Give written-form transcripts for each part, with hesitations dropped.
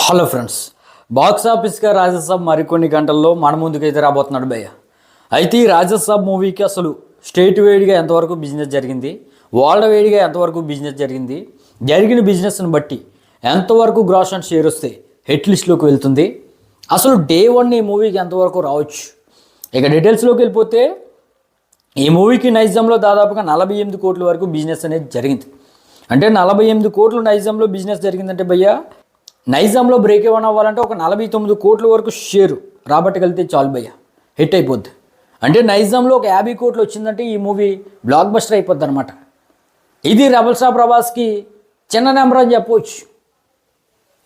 Hello friends, box ఆఫీస్గా Raja Saab మరికొన్ని గంటల్లో మన ముందుకైతే రాబోతున్నాడు భయ్య. అయితే ఈ రాజసాబ్ మూవీకి అసలు స్టేట్ వైడ్గా ఎంతవరకు బిజినెస్ జరిగింది, వరల్డ్ వైడ్గా ఎంతవరకు బిజినెస్ జరిగింది, జరిగిన బిజినెస్ని బట్టి ఎంతవరకు గ్రాస్ అండ్ షేర్ వస్తే హిట్ లిస్ట్లోకి వెళ్తుంది, అసలు డే వన్ ఈ మూవీకి ఎంతవరకు రావచ్చు. ఇక డీటెయిల్స్లోకి వెళ్ళిపోతే ఈ మూవీకి నైజాంలో దాదాపుగా 48 కోట్ల వరకు బిజినెస్ అనేది జరిగింది. అంటే 48 కోట్లు నైజాంలో బిజినెస్ జరిగిందంటే భయ్య, నైజాంలో బ్రేక్ ఏమైనా అవ్వాలంటే ఒక 49 కోట్ల వరకు షేరు రాబట్టగలిగితే చాలు భయ్య, హిట్ అయిపోద్ది. అంటే నైజాంలో ఒక 50 కోట్లు వచ్చిందంటే ఈ మూవీ బ్లాక్ బస్టర్ అయిపోద్ది అనమాట. ఇది రెబల్ స్టార్ ప్రభాస్కి చిన్న నెంబర్ అని చెప్పవచ్చు.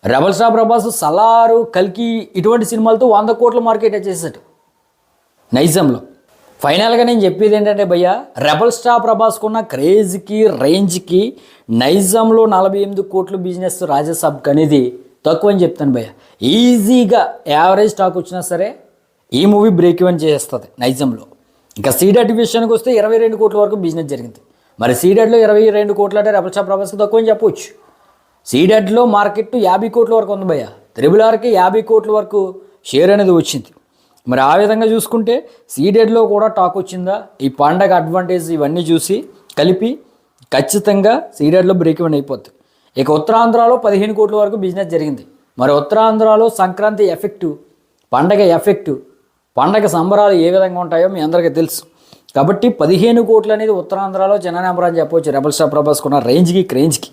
రెబల్ స్టార్ ప్రభాస్ సలారు, కల్కి ఇటువంటి సినిమాలతో 100 కోట్ల మార్కెట్ వచ్చేసాడు నైజాంలో. ఫైనల్గా నేను చెప్పేది ఏంటంటే భయ్య, రెబల్ స్టార్ ప్రభాస్కున్న క్రేజ్కి రేంజ్కి నైజాంలో 48 కోట్ల బిజినెస్ రాజసాబ్కి అనేది తక్కువ అని చెప్తాను భయ్య. ఈజీగా యావరేజ్ స్టాక్ వచ్చినా సరే ఈ మూవీ బ్రేక్ ఈవెన్ చేస్తుంది నైజాంలో. ఇంకా సీడెడ్ విషయానికి వస్తే 22 కోట్ల వరకు బిజినెస్ జరిగింది. మరి సీడెడ్లో 22 కోట్లు అంటే రెబల్ స్టార్ ప్రభాస్కి తక్కువ అని చెప్పవచ్చు. సీడెడ్లో మార్కెట్ 50 కోట్ల వరకు ఉంది భయ్య, RRRకి 50 కోట్ల వరకు షేర్ అనేది వచ్చింది. మరి ఆ విధంగా చూసుకుంటే సీడెడ్లో కూడా టాక్ వచ్చిందా, ఈ పండగ అడ్వాంటేజ్ ఇవన్నీ చూసి కలిపి ఖచ్చితంగా సీడెడ్లో బ్రేక్ ఈవెన్ అయిపోద్ది. ఇక ఉత్తరాంధ్రలో 15 కోట్ల వరకు బిజినెస్ జరిగింది. మరి ఉత్తరాంధ్రలో సంక్రాంతి ఎఫెక్టు, పండగ ఎఫెక్టు, పండగ సంబరాలు ఏ విధంగా ఉంటాయో మీ అందరికీ తెలుసు. కాబట్టి 15 కోట్లు అనేది ఉత్తరాంధ్రలో చిన్న నెంబర్ అని చెప్పవచ్చు రెబల్ స్టార్ ప్రభాస్కున్న రేంజ్కి క్రేంజ్కి.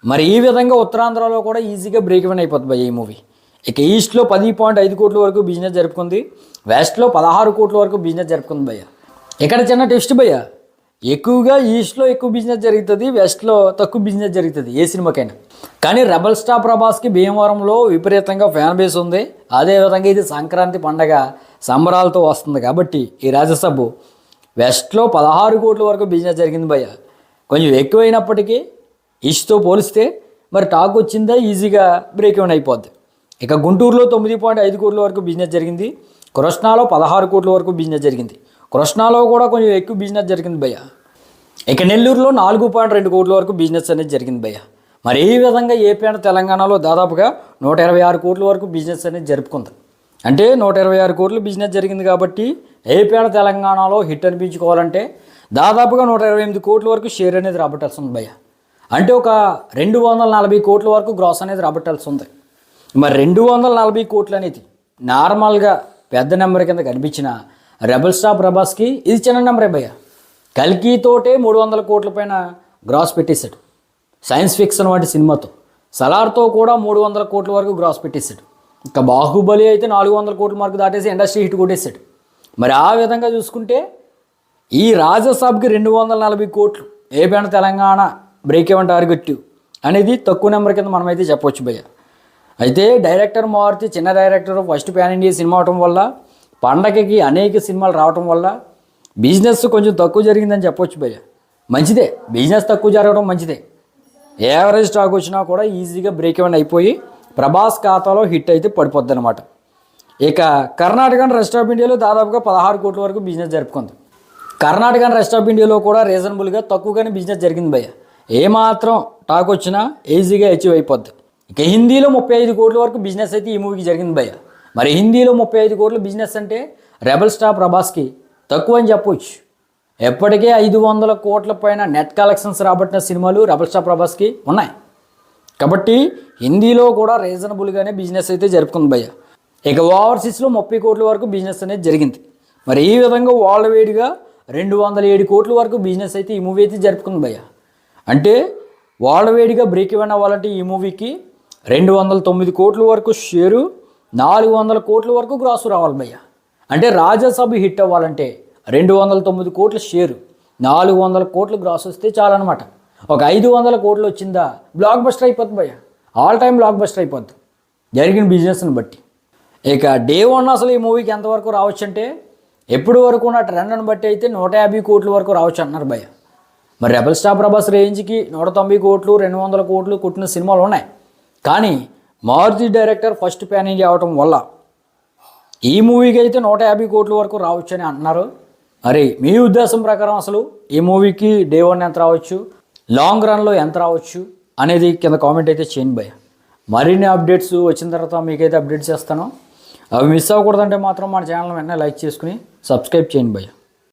మరి ఈ విధంగా ఉత్తరాంధ్రలో కూడా ఈజీగా బ్రేక్ ఈవెన్ అయిపోతుంది భయ్య ఈ మూవీ. ఇక ఈస్ట్లో 10.5 కోట్ల వరకు బిజినెస్ జరుపుకుంది, వెస్ట్లో 16 కోట్ల వరకు బిజినెస్ జరుపుకుంది భయ్య. ఇక్కడ చిన్న టెస్ట్ భయ్య, ఎక్కువగా ఈస్ట్లో ఎక్కువ బిజినెస్ జరుగుతుంది, వెస్ట్లో తక్కువ బిజినెస్ జరుగుతుంది ఏ సినిమాకైనా. కానీ రెబల్ స్టార్ ప్రభాస్కి భీమవరంలో విపరీతంగా ఫ్యాన్ బేస్ ఉంది. అదేవిధంగా ఇది సంక్రాంతి పండగ సంబరాలతో వస్తుంది కాబట్టి ఈ రాజసభ వెస్ట్లో 16 కోట్ల వరకు బిజినెస్ జరిగింది భయ్య. కొంచెం ఎక్కువైనప్పటికీ ఈస్ట్తో పోలిస్తే మరి టాక్ వచ్చిందా ఈజీగా బ్రేక్ ఈవెన్ అయిపోద్ది. ఇక గుంటూరులో 9.5 కోట్ల వరకు బిజినెస్ జరిగింది, కృష్ణాలో 16 కోట్ల వరకు బిజినెస్ జరిగింది. కృష్ణాలో కూడా కొంచెం ఎక్కువ బిజినెస్ జరిగింది భయ్య. ఇక నెల్లూరులో 4.2 కోట్ల వరకు బిజినెస్ అనేది జరిగింది భయ్య. మరి ఈ విధంగా ఏపీ అండ్ తెలంగాణలో దాదాపుగా 126 కోట్ల వరకు బిజినెస్ అనేది జరుపుకుంది. అంటే 126 కోట్ల బిజినెస్ జరిగింది కాబట్టి ఏపీ అండ్ తెలంగాణలో హిట్ అనిపించుకోవాలంటే దాదాపుగా 128 కోట్ల వరకు షేర్ అనేది రాబట్టాల్సి ఉంది భయ్య. అంటే ఒక 240 కోట్ల వరకు గ్రాస్ అనేది రాబట్టాల్సి ఉంది. మరి 240 కోట్లు అనేది నార్మల్గా పెద్ద నెంబర్ కింద కనిపించిన రెబల్ స్టార్ ప్రభాస్కి ఇది చిన్న నెంబరే భయ్య. కల్కితోటే 300 కోట్ల పైన గ్రాస్ పెట్టేశాడు సైన్స్ ఫిక్షన్ వంటి సినిమాతో. సలార్తో కూడా 300 కోట్ల వరకు గ్రాస్ పెట్టేశాడు. ఇంకా బాహుబలి అయితే 400 కోట్ల మార్కు దాటేసి ఇండస్ట్రీ హిట్ కొట్టేశాడు. మరి ఆ విధంగా చూసుకుంటే ఈ రాజసాబ్కి 240 కోట్లు AP and Telangana break even target అనేది తక్కువ నెంబర్ కింద మనమైతే చెప్పవచ్చు భయ్య. అయితే డైరెక్టర్ మారుతి చిన్న director, first pan India cinema అవటం వల్ల, పండగకి అనేక సినిమాలు రావటం వల్ల బిజినెస్ కొంచెం తక్కువ జరిగిందని చెప్పవచ్చు భయ్య. మంచిదే, బిజినెస్ తక్కువ జరగడం మంచిదే. యావరేజ్ స్టాక్ వచ్చినా కూడా ఈజీగా బ్రేక్ ఈవెన్ అయిపోయి ప్రభాస్ ఖాతాలో హిట్ అయితే పడిపోద్ది అనమాట. ఇక కర్ణాటక అండ్ రెస్ట్ ఆఫ్ ఇండియాలో దాదాపుగా 16 కోట్ల వరకు బిజినెస్ జరుపుకుంది. కర్ణాటక అండ్ రెస్ట్ ఆఫ్ ఇండియాలో కూడా రీజనబుల్గా తక్కువగానే బిజినెస్ జరిగింది భయ్య. ఏమాత్రం టాక్ వచ్చినా ఈజీగా అచీవ్ అయిపోద్ది. ఇక హిందీలో 35 కోట్ల వరకు బిజినెస్ అయితే ఈ మూవీకి జరిగింది భయ్య. మరి హిందీలో 35 కోట్ల బిజినెస్ అంటే రెబల్ స్టార్ ప్రభాస్కి తక్కువ అని చెప్పవచ్చు. ఎప్పటికే 500 కోట్ల పైన నెట్ కలెక్షన్స్ రాబట్టిన సినిమాలు రెబల్ స్టార్ ప్రభాస్కి ఉన్నాయి. కాబట్టి హిందీలో కూడా రీజనబుల్గానే బిజినెస్ అయితే జరుపుకుంది భయ్య. ఇక ఓవర్సీస్లో 30 కోట్ల వరకు బిజినెస్ అనేది జరిగింది. మరి ఈ విధంగా వరల్డ్ వైడ్గా 207 కోట్ల వరకు బిజినెస్ అయితే ఈ మూవీ అయితే జరుపుకుంది భయ్య. అంటే వరల్డ్ వైడ్గా బ్రేక్ ఈవెన్ అవ్వాలంటే ఈ మూవీకి 209 కోట్ల వరకు షేరు, 400 కోట్ల వరకు గ్రాసు రావాలి భయ్య. అంటే రాజసభ హిట్ అవ్వాలంటే 209 కోట్ల షేరు, 400 కోట్ల గ్రాస్ వస్తే చాలన్నమాట. ఒక 500 కోట్లు వచ్చిందా బ్లాక్ బస్టర్ అయిపోతుంది భయ్య, ఆల్ టైమ్ బ్లాక్ బస్టర్ అయిపోద్ది జరిగిన బిజినెస్ని బట్టి. ఇక డే వన్ అసలు ఈ మూవీకి ఎంతవరకు రావచ్చు అంటే ఎప్పటి వరకు ఉన్న ట్రెండ్ని బట్టి అయితే 150 కోట్ల వరకు రావచ్చు అన్నారు భయ్య. మరి రెబల్ స్టార్ ప్రభాస్ రేంజ్కి 190 కోట్లు 200 కోట్లు కొట్టిన సినిమాలు ఉన్నాయి. కానీ Maruthi director first pan India అవటం వల్ల ఈ మూవీకి అయితే 150 కోట్ల వరకు రావచ్చు అని అంటున్నారు. మరి మీ ఉద్దేశం ప్రకారం అసలు ఈ మూవీకి డే వన్ ఎంత రావచ్చు, లాంగ్ రన్లో ఎంత రావచ్చు అనేది కింద కామెంట్ అయితే చేయండి భయ్య. మరిన్ని అప్డేట్స్ వచ్చిన తర్వాత మీకైతే అప్డేట్ చేస్తాను. అవి మిస్ అవ్వకూడదంటే మాత్రం మన ఛానల్ వెంటనే లైక్ చేసుకుని సబ్స్క్రైబ్ చేయండి భయ్య.